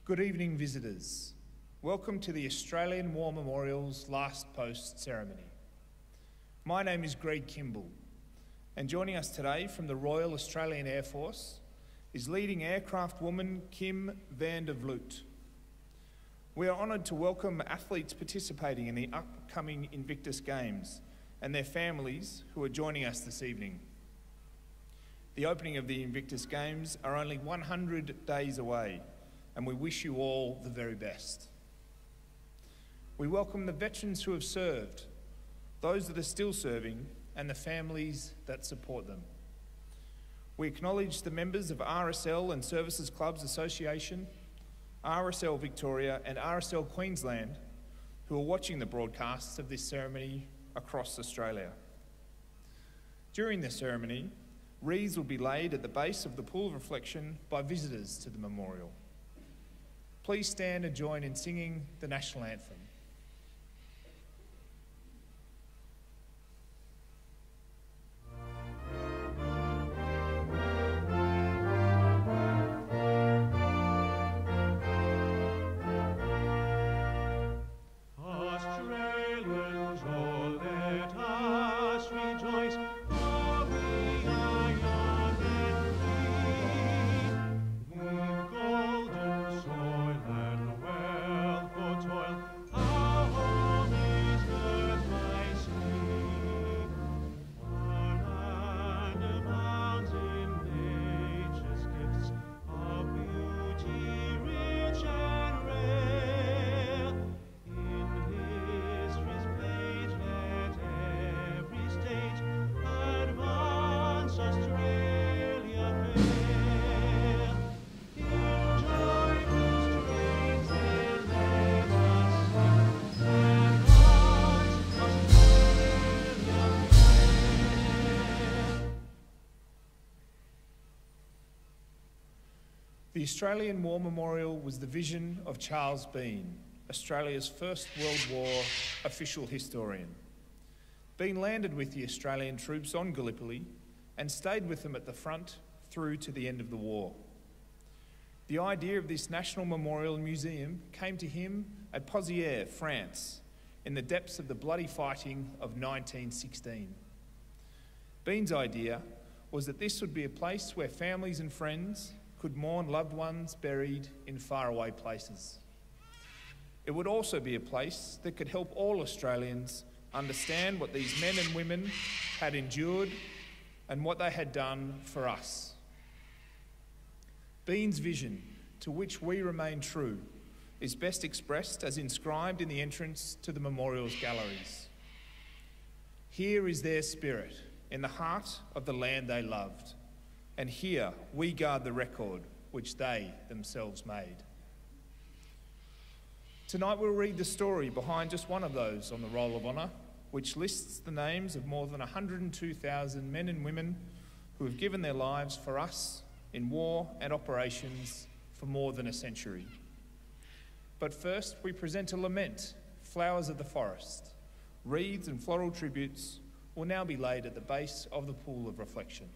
Good evening, visitors. Welcome to the Australian War Memorial's Last Post ceremony. My name is Greg Kimball, and joining us today from the Royal Australian Air Force is leading aircraft woman Kim van der Vloot. We are honoured to welcome athletes participating in the upcoming Invictus Games and their families who are joining us this evening. The opening of the Invictus Games are only 100 days away, and we wish you all the very best. We welcome the veterans who have served, those that are still serving, and the families that support them. We acknowledge the members of RSL and Services Clubs Association, RSL Victoria and RSL Queensland who are watching the broadcasts of this ceremony across Australia. During the ceremony, wreaths will be laid at the base of the pool of reflection by visitors to the memorial. Please stand and join in singing the national anthem. The Australian War Memorial was the vision of Charles Bean, Australia's first World War official historian. Bean landed with the Australian troops on Gallipoli and stayed with them at the front through to the end of the war. The idea of this National Memorial Museum came to him at Pozières, France, in the depths of the bloody fighting of 1916. Bean's idea was that this would be a place where families and friends could mourn loved ones buried in faraway places. It would also be a place that could help all Australians understand what these men and women had endured and what they had done for us. Bean's vision, to which we remain true, is best expressed as inscribed in the entrance to the memorial's galleries. Here is their spirit, in the heart of the land they loved. And here we guard the record which they themselves made. Tonight we'll read the story behind just one of those on the Roll of Honour, which lists the names of more than 102,000 men and women who have given their lives for us in war and operations for more than a century. But first we present a lament, Flowers of the Forest. Wreaths and floral tributes will now be laid at the base of the pool of reflection.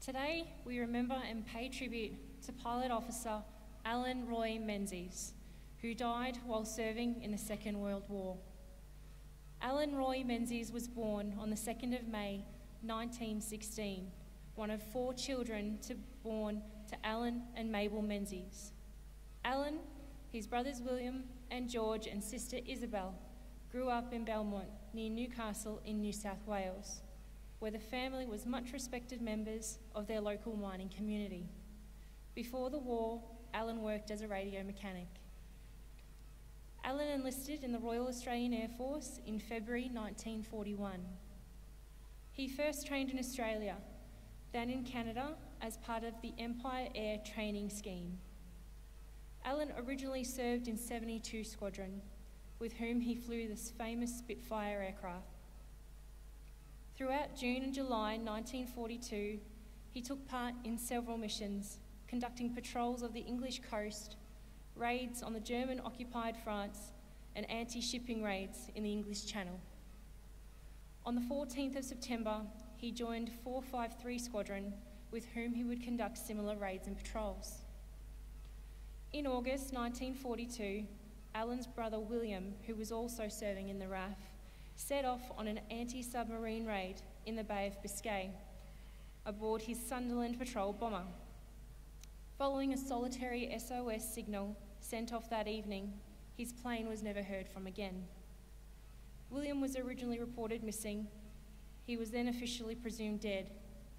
Today, we remember and pay tribute to Pilot Officer Alan Roy Menzies, who died while serving in the Second World War. Alan Roy Menzies was born on the 2nd of May 1916, one of 4 children born to Alan and Mabel Menzies. Alan, his brothers William and George and sister Isabel grew up in Belmont near Newcastle in New South Wales, where the family was much respected members of their local mining community. Before the war, Alan worked as a radio mechanic. Alan enlisted in the Royal Australian Air Force in February 1941. He first trained in Australia, then in Canada as part of the Empire Air Training Scheme. Alan originally served in 72 Squadron, with whom he flew this famous Spitfire aircraft. Throughout June and July 1942, he took part in several missions, conducting patrols of the English coast, raids on the German-occupied France, and anti-shipping raids in the English Channel. On the 14th of September, he joined 453 Squadron, with whom he would conduct similar raids and patrols. In August 1942, Alan's brother William, who was also serving in the RAF, set off on an anti-submarine raid in the Bay of Biscay aboard his Sunderland patrol bomber. Following a solitary SOS signal sent off that evening, his plane was never heard from again. William was originally reported missing. He was then officially presumed dead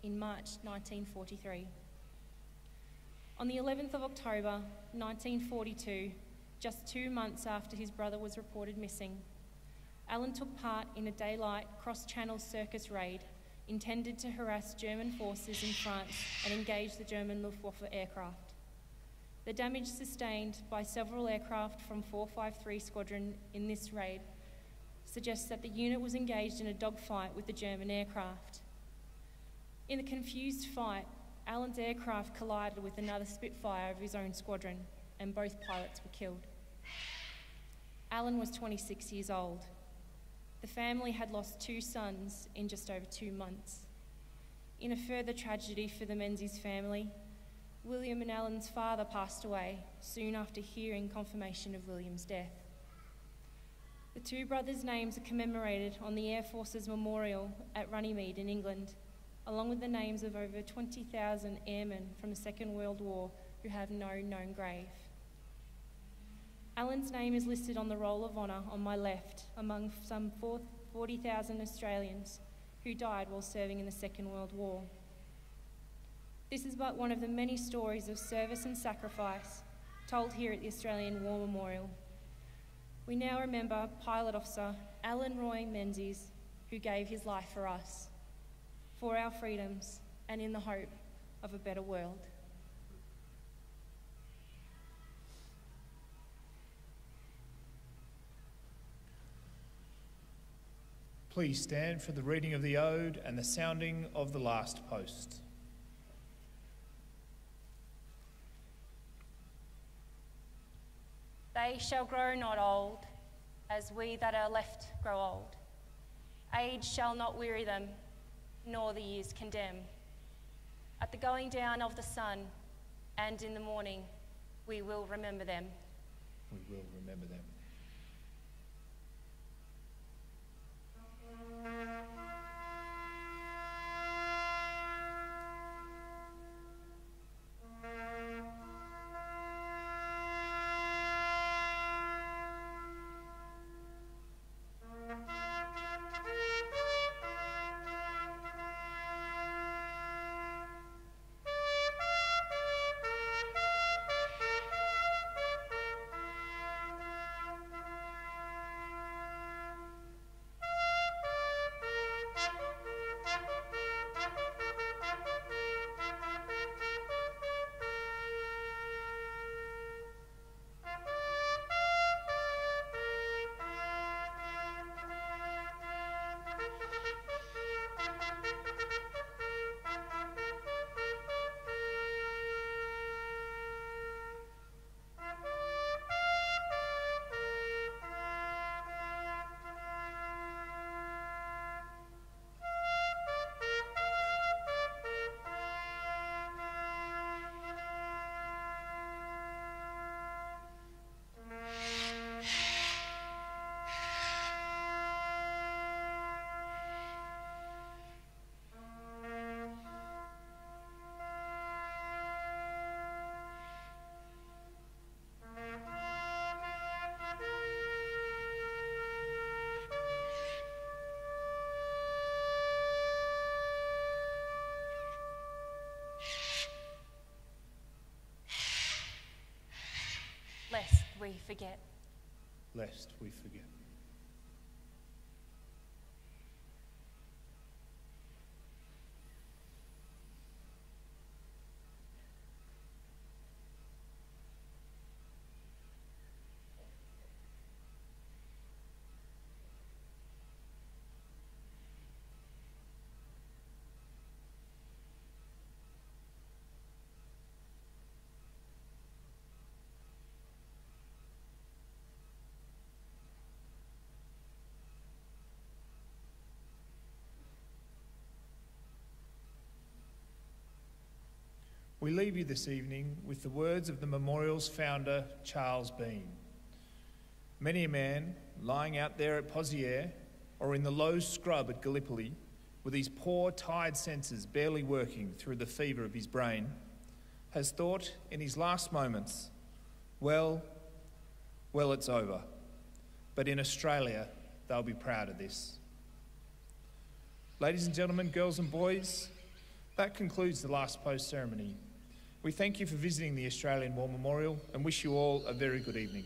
in March 1943. On the 11th of October 1942, just 2 months after his brother was reported missing, Alan took part in a daylight cross-channel circus raid intended to harass German forces in France and engage the German Luftwaffe aircraft. The damage sustained by several aircraft from 453 Squadron in this raid suggests that the unit was engaged in a dogfight with the German aircraft. In the confused fight, Alan's aircraft collided with another Spitfire of his own squadron, and both pilots were killed. Alan was 26 years old. The family had lost 2 sons in just over 2 months. In a further tragedy for the Menzies family, William and Alan's father passed away soon after hearing confirmation of William's death. The 2 brothers' names are commemorated on the Air Force's memorial at Runnymede in England, along with the names of over 20,000 airmen from the Second World War who have no known grave. Alan's name is listed on the Roll of Honour on my left among some 40,000 Australians who died while serving in the Second World War. This is but one of the many stories of service and sacrifice told here at the Australian War Memorial. We now remember Pilot Officer Alan Roy Menzies, who gave his life for us, for our freedoms, and in the hope of a better world. Please stand for the reading of the Ode and the sounding of the last post. They shall grow not old, as we that are left grow old. Age shall not weary them, nor the years condemn. At the going down of the sun, and in the morning, we will remember them. We will remember them. we forget. Lest we forget. We leave you this evening with the words of the memorial's founder, Charles Bean. Many a man lying out there at Pozières or in the low scrub at Gallipoli, with his poor, tired senses barely working through the fever of his brain, has thought in his last moments, well, it's over. But in Australia, they'll be proud of this. Ladies and gentlemen, girls and boys, that concludes the last post ceremony. We thank you for visiting the Australian War Memorial and wish you all a very good evening.